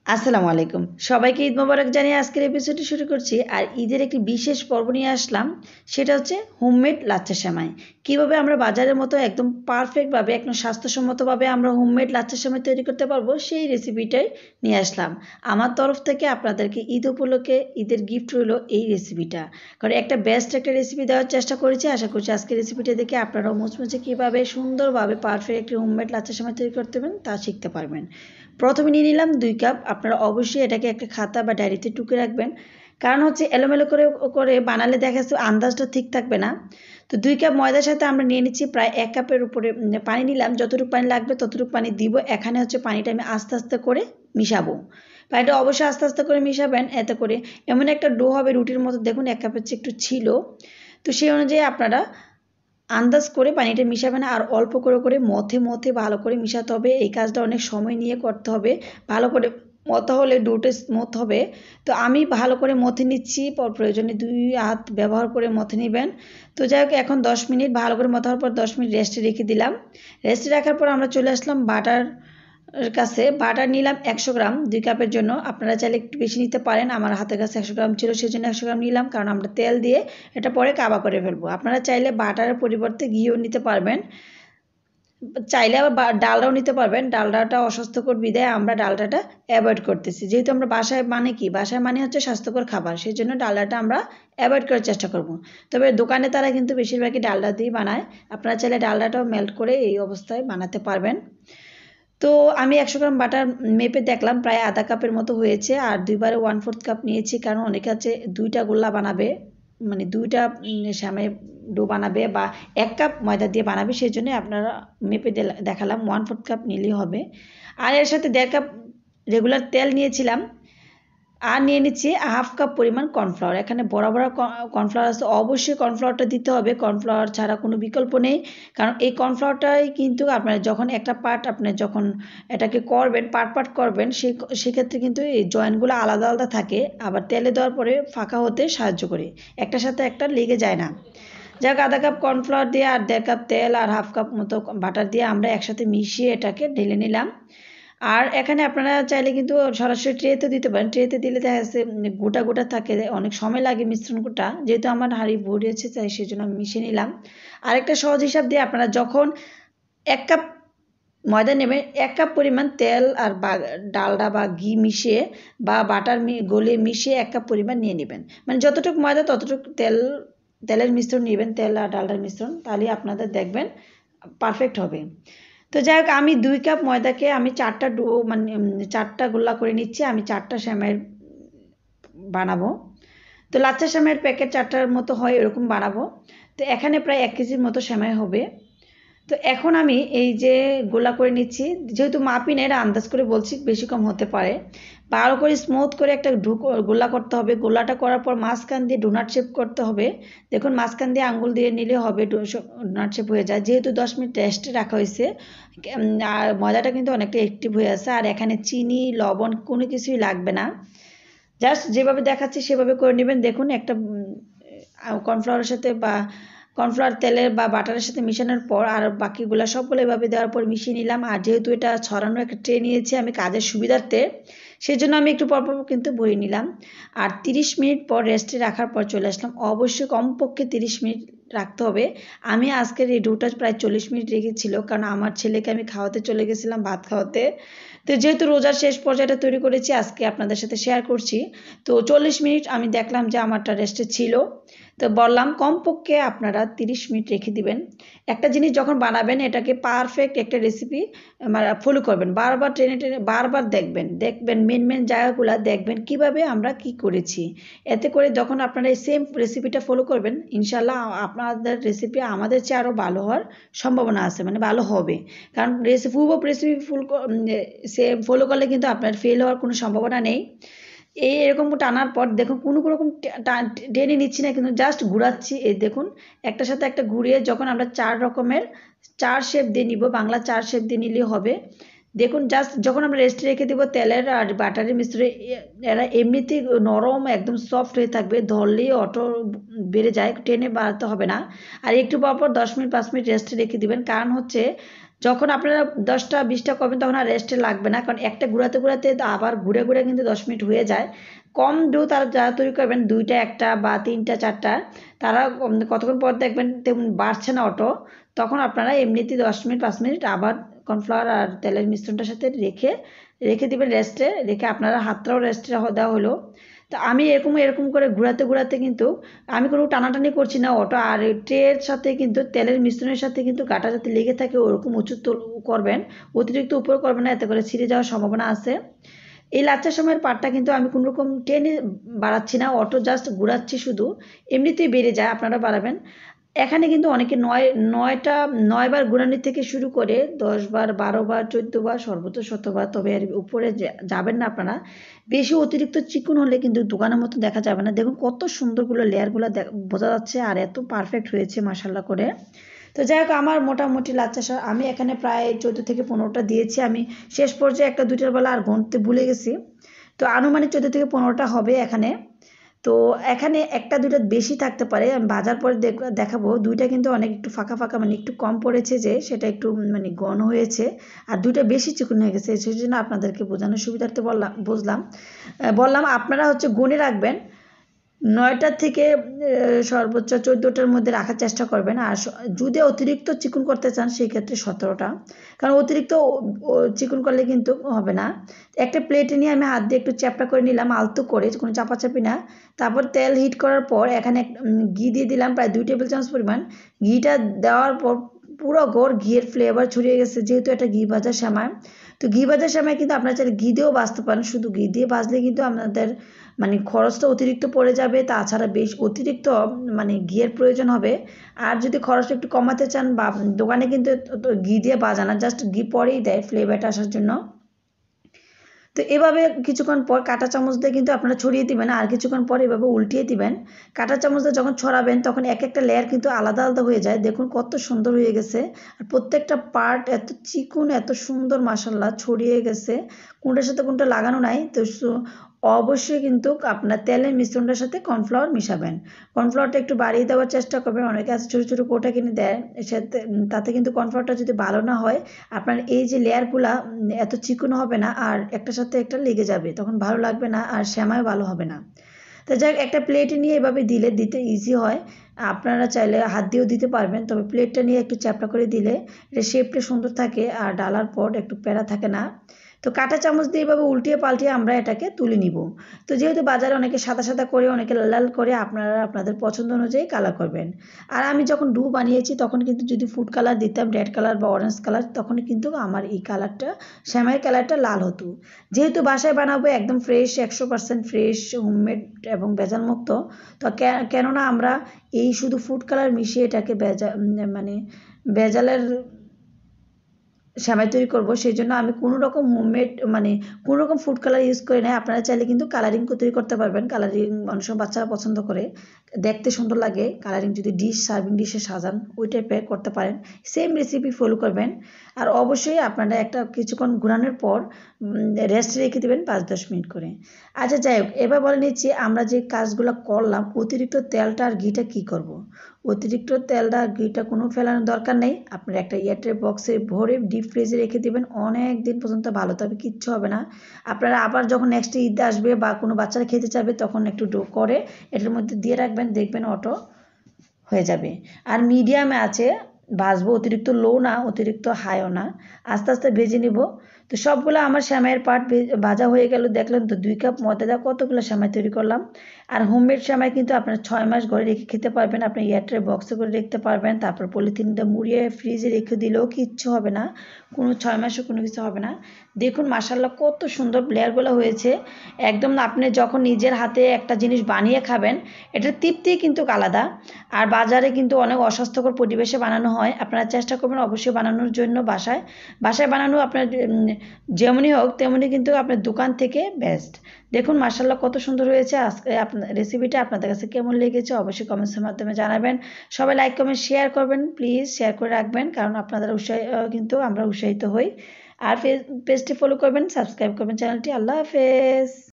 আসসালামু আলাইকুম সবাইকে ঈদ মোবারক জানিয়ে আজকের এপিসোডটি শুরু করছি। আর ঈদের একটি বিশেষ পর্ব নিয়ে আসলাম, সেটা হচ্ছে হোমমেড লাচ্ছা সেমাই। কীভাবে আমরা বাজারের মতো একদম পারফেক্টভাবে একদম স্বাস্থ্যসম্মতভাবে আমরা হোমমেড লাচ্ছা সেমাই তৈরি করতে পারবো, সেই রেসিপিটাই নিয়ে আসলাম। আমার তরফ থেকে আপনাদেরকে ঈদ উপলক্ষে ঈদের গিফট রইলো এই রেসিপিটা, কারণ একটা বেস্ট একটা রেসিপি দেওয়ার চেষ্টা করেছি। আশা করছি আজকের রেসিপিটা দেখে আপনারাও মুচমুচে কীভাবে সুন্দরভাবে পারফেক্ট একটি হোমমেড লাচ্ছা সেমাই তৈরি করতে পারেন তা শিখতে পারবেন। প্রথমে নিয়ে নিলাম 2 কাপ। আপনারা অবশ্যই এটাকে একটা খাতা বা ডায়েরিতে টুকে রাখবেন, কারণ হচ্ছে এলোমেলো করে করে বানালে দেখা যাচ্ছে আন্দাজটা ঠিক থাকবে না। তো 2 কাপ ময়দার সাথে আমরা নিয়ে নিচ্ছি প্রায় 1 কাপের উপরে পানি নিলাম। যতটুকু পানি লাগবে ততটুকু পানি দিব। এখানে হচ্ছে পানিটা আমি আস্তে আস্তে করে মিশাবো। পানিটা অবশ্যই আস্তে আস্তে করে মিশাবেন, এতে করে এমন একটা ডো হবে রুটির মতো। দেখুন 1 কাপের চেয়ে একটু ছিল, তো সেই অনুযায়ী আপনারা আন্দাজ করে পানিটা মিশাবেন। আর অল্প করে করে মথে ভালো করে মিশাতে হবে। এই কাজটা অনেক সময় নিয়ে করতে হবে। ভালো করে মথা হলে ডোটা স্মুথ হবে। তো আমি ভালো করে মথে নিচ্ছি, প্রয়োজনে 2 হাত ব্যবহার করে মথে নেবেন। তো যাই হোক, এখন 10 মিনিট ভালো করে মথার পর 10 মিনিট রেস্টে রেখে দিলাম। রেস্টে রাখার পর আমরা চলে আসলাম বাটার কাছে। বাটার নিলাম 100 গ্রাম 2 কাপের জন্য। আপনারা চাইলে একটু বেশি নিতে পারেন। আমার হাতের কাছে 100 গ্রাম ছিল, সেই জন্য 100 গ্রাম নিলাম, কারণ আমরা তেল দিয়ে এটা পরে কাবা করে ফেলবো। আপনারা চাইলে বাটারের পরিবর্তে ঘিও নিতে পারবেন, চাইলে আবার ডালডাও নিতে পারবেন। ডালডাটা অস্বাস্থ্যকর বিধায় আমরা ডালডাটা অ্যাভয়েড করতেছি, যেহেতু আমরা বাসায় বাসায় মানে হচ্ছে স্বাস্থ্যকর খাবার, সেই জন্য ডালডাটা আমরা অ্যাভয়েড করার চেষ্টা করব। তবে দোকানে তারা কিন্তু বেশিরভাগই ডালডা দিয়ে বানায়। আপনারা চাইলে ডালডাটাও মেল্ট করে এই অবস্থায় বানাতে পারবেন। তো আমি 100 গ্রাম বাটার মেপে দেখলাম প্রায় আধা কাপের মতো হয়েছে। আর 2বারে 1/4 কাপ নিয়েছি, কারণ অনেকে আছে 2টা গোল্লা বানাবে, মানে 2টা সেমাই ডো বানাবে বা 1 কাপ ময়দা দিয়ে বানাবে, সেই জন্য আপনারা মেপে দেখালাম 1/4 কাপ নিলেই হবে। আর এর সাথে 1.5 কাপ রেগুলার তেল নিয়েছিলাম। আর নিয়ে নিচ্ছি 1/2 কাপ পরিমাণ কর্নফ্লাওয়ার। এখানে বড় কর্নফ্লাওয়ার আছে, অবশ্যই কর্নফ্লাওয়ারটা দিতে হবে। কর্নফ্লাওয়ার ছাড়া কোনো বিকল্প নেই, কারণ এই কর্নফ্লাওয়ারটাই কিন্তু আপনার যখন একটা পার্ট আপনি যখন এটাকে করবেন পার্ট করবেন, সেক্ষেত্রে কিন্তু এই জয়েন্টগুলো আলাদা আলাদা থাকে, আবার তেলে দেওয়ার পরে ফাঁকা হতে সাহায্য করে, একটার সাথে একটা লেগে যায় না। যাক, আধা কাপ কর্নফ্লাওয়ার দিয়ে আর 1.5 কাপ তেল আর 1/2 কাপ মতো বাটার দিয়ে আমরা একসাথে মিশিয়ে এটাকে ঢেলে নিলাম। আর এখানে আপনারা চাইলে কিন্তু সরাসরি ট্রেতে দিতে পারেন। ট্রেতে দিলে দেখা যাচ্ছে গোটা গোটা থাকে, অনেক সময় লাগে মিশ্রণটা। যেহেতু আমার হাঁড়ি ভরিয়েছে তাই সেই জন্য আমি মিশিয়ে নিলাম। আরেকটা সহজ হিসাব দিয়ে, আপনারা যখন 1 কাপ ময়দা নেবেন, 1 কাপ পরিমাণ তেল আর ডালডা বা ঘি মিশিয়ে বা বাটার গলিয়ে মিশিয়ে 1 কাপ পরিমাণ নিয়ে নেবেন। মানে যতটুকু ময়দা ততটুকু তেলের মিশ্রণ নেবেন, তেল আর ডালডার মিশ্রণ, তাহলে আপনাদের দেখবেন পারফেক্ট হবে। তো যাই হোক, আমি 2 কাপ ময়দাকে আমি 4টা ডো মানে 4টা গোল্লা করে নিচ্ছি। আমি 4টা সেমাইয়ের বানাবো। তো লাচ্ছা সেমাইয়ের প্যাকেট 4টার মতো হয়, এরকম বানাবো। তো এখানে প্রায় 1 কেজির মতো সেমাই হবে। তো এখন আমি এই যে গোলা করে নিচ্ছি, যেহেতু মাপি না, এটা আন্দাজ করে বলছি, বেশি কম হতে পারে। ভালো করে স্মুথ করে একটা গোলা করতে হবে। গোলাটা করার পর মাঝখান দিয়ে ডোনাট শেপ করতে হবে। দেখুন মাঝখান দিয়ে আঙ্গুল দিয়ে নিলে হবে, ডোনাট শেপ হয়ে যায়। যেহেতু 10 মিনিট রেস্টে রাখা হয়েছে, আর ময়দাটা কিন্তু অনেকটা অ্যাক্টিভ হয়ে আছে, আর এখানে চিনি লবণ কোনো কিছুই লাগবে না। জাস্ট যেভাবে দেখাচ্ছি সেভাবে করে নেবেন। দেখুন একটা কর্নফ্লাওয়ারের সাথে বা কর্নফ্লাওয়ার তেলের বা বাটারের সাথে মিশানোর পর আর বাকিগুলো সবগুলো এভাবে দেওয়ার পর মিশিয়ে নিলাম। আর যেহেতু এটা ছড়ানোর একটা ট্রে নিয়েছি আমি কাজের সুবিধার্থে, সেই জন্য আমি একটু পরপর কিন্তু ভরে নিলাম। আর 30 মিনিট পর রেস্টে রাখার পর চলে আসলাম। অবশ্যই কমপক্ষে 30 মিনিট রাখতে হবে। আমি আজকের এই ডোটা প্রায় 40 মিনিট রেখেছিল, কারণ আমার ছেলেকে আমি খাওয়াতে চলে গেছিলাম, ভাত খাওয়াতে। তো যেহেতু রোজার শেষ পর্যায়টা তৈরি করেছি, আজকে আপনাদের সাথে শেয়ার করছি। তো 40 মিনিট আমি দেখলাম যে আমারটা রেস্টে ছিল। তো বললাম কমপক্ষে আপনারা 30 মিনিট রেখে দিবেন। একটা জিনিস যখন বানাবেন, এটাকে পারফেক্ট একটা রেসিপি ফলো করবেন, বারবার টেনে বারবার দেখবেন মেন জায়গাগুলো দেখবেন কিভাবে আমরা কি করেছি। এতে করে যখন আপনারা এই সেম রেসিপিটা ফলো করবেন, ইনশাল্লাহ আপনাদের রেসিপি আমাদের চেয়ে আরও ভালো হওয়ার সম্ভাবনা আছে, মানে ভালো হবে। কারণ রেসিপি ফলো করলে কিন্তু আপনার ফেল হওয়ার কোনো সম্ভাবনা নেই। এরকম টানার পর দেখুন কোনো রকম টেনে নিচ্ছি না, কিন্তু জাস্ট ঘুরাচ্ছি। এই দেখুন একটার সাথে একটা ঘুরিয়ে যখন আমরা 4 রকমের 4 শেপ দিয়ে নিব, বাংলা 4 শেপ দিয়ে নিলেই হবে। দেখুন জাস্ট যখন আমরা রেস্টে রেখে দেবো, তেলের আর বাটারের মিশ্রণে এরা এমনিতেই নরম একদম সফট হয়ে থাকবে, ধরলেই অটো বেড়ে যায়, টেনে বাড়াতে হবে না। আর একটু পর 10 মিনিট 5 মিনিট রেস্টে রেখে দিবেন, কারণ হচ্ছে যখন আপনারা 10টা 20টা করবেন তখন আর রেস্টে লাগবে না, কারণ একটা ঘুরাতে ঘুরাতে আবার ঘুরে ঘুরে কিন্তু 10 মিনিট হয়ে যায়। কম ডো তারা যারা তৈরি করবেন 2টা 1টা বা 3টা 4টা, তারা কতক্ষণ পর দেখবেন তেমন বাড়ছে না অটো, তখন আপনারা এমনিতেই 10 মিনিট 5 মিনিট আবার কর্নফ্লাওয়ার আর তেলের মিশ্রণটার সাথে রেখে রেখে দিবেন রেস্টে, রেখে আপনারা হাতটাও রেস্টে দেওয়া হলো। তো আমি এরকম এরকম করে ঘোরাতে ঘোরাতে কিন্তু আমি কোনো টানাটানি করছি না অটো, আর ট্রের সাথে কিন্তু তেলের মিশ্রণের সাথে কিন্তু গাটা যাতে লেগে থাকে ওরকম উঁচু করবেন, অতিরিক্ত উপর করবেন না, এতে করে ছিঁড়ে যাওয়ার সম্ভাবনা আছে। এই লাচ্চা সময়ের পাটটা কিন্তু আমি কোনো রকম টেনে বাড়াচ্ছি না, অটো জাস্ট ঘুরাচ্ছি শুধু, এমনিতেই বেড়ে যায়, আপনারা বাড়াবেন। এখানে কিন্তু অনেকে 9 বার ঘোরানোর থেকে শুরু করে 10 বার 12 বার 14 বার সর্বোচ্চ 100 বার, তবে এর উপরে যাবেন না আপনারা। বেশি অতিরিক্ত চিকন হলে কিন্তু দোকানের মতো দেখা যাবে না। দেখুন কত সুন্দরগুলো লেয়ারগুলো বোঝা যাচ্ছে, আর এত পারফেক্ট হয়েছে মাশাল্লাহ করে। তো যাই হোক, আমার মোটামুটি লাচ্চা আমি এখানে প্রায় 14 থেকে 15টা দিয়েছি। আমি শেষ পর্যায়ে 1টা 2টার বেলা আর গুনতে ভুলে গেছি, তো আনুমানিক 14 থেকে 15টা হবে এখানে। তো এখানে 1টা 2টা বেশি থাকতে পারে, আমি বাজার পরে দেখাবো। 2টা কিন্তু অনেক একটু ফাঁকা ফাঁকা, মানে একটু কম পড়েছে, যে সেটা একটু মানে ঘন হয়েছে, আর 2টা বেশি চিকন হয়ে গেছে, সেই জন্য আপনাদেরকে বোঝানোর সুবিধার্থে বললাম আপনারা হচ্ছে গুনে রাখবেন। 9টা থেকে সর্বোচ্চ 14টার মধ্যে রাখার চেষ্টা করবেন। আর যদি অতিরিক্ত চিকন করতে চান সেই ক্ষেত্রে 17টা, কারণ অতিরিক্ত চিকন করলে কিন্তু হবে না। একটা প্লেটে নিয়ে আমি হাত দিয়ে একটু চ্যাপটা করে নিলাম, আলতো করে, কোনো চাপাচাপি না। তারপর তেল হিট করার পর এখানে ঘি দিয়ে দিলাম প্রায় 2 টেবিল চামচ পরিমাণ। ঘিটা দেওয়ার পর পুরো ঘর ঘিয়ের ফ্লেভার ছড়িয়ে গেছে, যেহেতু এটা ঘি ভাজা সেমাই। তো ঘি ভাজার সময় কিন্তু আপনারা চাইলে ঘি দিয়েও ভাজতে পারেন, শুধু ঘি দিয়ে ভাজলে কিন্তু আপনাদের মানে খরচটা অতিরিক্ত পড়ে যাবে, তাছাড়া বেশ অতিরিক্ত মানে ঘিয়ের প্রয়োজন হবে। আর যদি খরচটা একটু কমাতে চান, বা দোকানে কিন্তু ঘি দিয়ে ভাজা না, জাস্ট ঘি পরেই দেয় ফ্লেভারটা আসার জন্য। তো এভাবে কিছুক্ষণ পর কাঁটা চামচ দিয়ে কিন্তু আপনারা ছড়িয়ে দিবেন, আর কিছুক্ষণ পর এভাবে উল্টিয়ে দিবেন। কাঁটা চামচ দিয়ে যখন ছড়াবেন তখন এক একটা লেয়ার কিন্তু আলাদা আলাদা হয়ে যায়। দেখুন কত সুন্দর হয়ে গেছে, আর প্রত্যেকটা পার্ট এত চিকন এত সুন্দর মাশাল্লাহ ছড়িয়ে গেছে, কোনটার সাথে কোনটা লাগানো নাই। তো অবশ্যই কিন্তু আপনার তেলের মিশ্রণটার সাথে কর্নফ্লাওয়ার মিশাবেন। কর্নফ্লাওয়ারটা একটু বাড়িয়ে দেওয়ার চেষ্টা করবেন, অনেকে আছে ছোটো ছোটো কোটা কিনে দেয়, সাথে তাতে কিন্তু কর্নফ্লাওয়ারটা যদি ভালো না হয়, আপনার এই যে লেয়ারগুলা এত চিকন হবে না, আর একটার সাথে একটা লেগে যাবে, তখন ভালো লাগবে না, আর সেমাই ভালো হবে না। তো যাই হোক, একটা প্লেটে নিয়ে এভাবে দিতে ইজি হয়। আপনারা চাইলে হাত দিয়েও দিতে পারবেন, তবে প্লেটটা নিয়ে একটু চ্যাপটা করে দিলে এটা শেপটা সুন্দর থাকে, আর ডালার পর একটু প্যারা থাকে না। তো কাঁটা চামচ দিয়ে এভাবে উল্টিয়ে পাল্টিয়ে আমরা এটাকে তুলে নিব। তো যেহেতু বাজারে অনেকে সাদা সাদা করে, অনেকে লাল লাল করে, আপনারা আপনাদের পছন্দ অনুযায়ী কালার করবেন। আর আমি যখন ডু বানিয়েছি তখন কিন্তু যদি ফুড কালার দিতাম, রেড কালার বা অরেঞ্জ কালার, তখন কিন্তু আমার এই কালারটা, সেমাই কালারটা লাল হতো। যেহেতু বাসায় বানাবো একদম ফ্রেশ, 100% ফ্রেশ, হোমমেড এবং ভেজাল মুক্ত, তো কেননা আমরা এই শুধু ফুড কালার মিশিয়ে এটাকে মানে ভেজালের সেমাই তৈরি করব, সেই জন্য আমি কোনো রকম হোমমেড মানে কোনো রকম ফুড কালার ইউজ করি না। আপনারা চাইলে কিন্তু কালারিং তৈরি করতে পারবেন, কালারিং অনেক সময় বাচ্চারা পছন্দ করে, দেখতে সুন্দর লাগে কালারিং, যদি সার্ভিং ডিশে সাজান ওই টাইপের করতে পারেন। সেম রেসিপি ফলো করবেন। আর অবশ্যই আপনারা একটা কিছুক্ষণ ঘোরানোর পর রেস্ট রেখে দেবেন 5-10 মিনিট করে। আচ্ছা যাই হোক, এবার বলে নিচ্ছি আমরা যে কাজগুলো করলাম, অতিরিক্ত তেলটা আর ঘিটা কী করব। অতিরিক্ত তেলটা আর ঘিটা কোনো ফেলানোর দরকার নেই, আপনারা একটা এয়ারটাইট বক্সে ভরে ডিপ ফ্রিজে রেখে দেবেন, অনেক দিন পর্যন্ত ভালো থাকবে, কিচ্ছু হবে না। আপনারা আবার যখন নেক্সট ঈদ আসবে বা কোনো বাচ্চারা খেতে চাইবে, তখন একটু ডো করে এটার মধ্যে দিয়ে রাখবেন, দেখবেন অটো হয়ে যাবে। আর মিডিয়ামে আছে ভাজবো, অতিরিক্ত লো না অতিরিক্ত হাইও না, আস্তে আস্তে ভেজে নিব। তো সবগুলো আমার সেমাইয়ের পার্ট ভাজা হয়ে গেল, দেখলেন তো 2 কাপ ময়দা দিয়ে কতগুলো সেমাই তৈরি করলাম। আর হোমমেড সেমাই কিন্তু আপনার 6 মাস ঘরে রেখে খেতে পারবেন, আপনি এয়ারটাইট বক্সে করে রাখতে পারবেন, তারপর পলিথিনটা মুড়িয়ে ফ্রিজে রেখে দিলেও কিচ্ছু হবে না, কোনো 6 মাসও কোনো কিছু হবে না। দেখুন মাশাল্লাহ কত সুন্দর লেয়ারগুলো হয়েছে, একদম আপনি যখন নিজের হাতে একটা জিনিস বানিয়ে খাবেন, এটার তৃপ্তি কিন্তু আলাদা। আর বাজারে কিন্তু অনেক অস্বাস্থ্যকর পরিবেশে বানানো হয়, আপনারা চেষ্টা করবেন অবশ্যই বানানোর জন্য বাসায়। বাসায় বানানো আপনার যেমনই হোক তেমনই কিন্তু আপনার দোকান থেকে বেস্ট। দেখুন মাশাল্লাহ কত সুন্দর হয়েছে। আজকে আপনার রেসিপিটা আপনাদের কাছে কেমন লেগেছে অবশ্যই কমেন্টসের মাধ্যমে জানাবেন। সবাই লাইক কমেন্ট শেয়ার করবেন, প্লিজ শেয়ার করে রাখবেন, কারণ আপনাদের কিন্তু আমরা উৎসাহিত হই। আর পেজটি ফলো করবেন, সাবস্ক্রাইব করবেন চ্যানেলটি। আল্লাহ হাফেজ।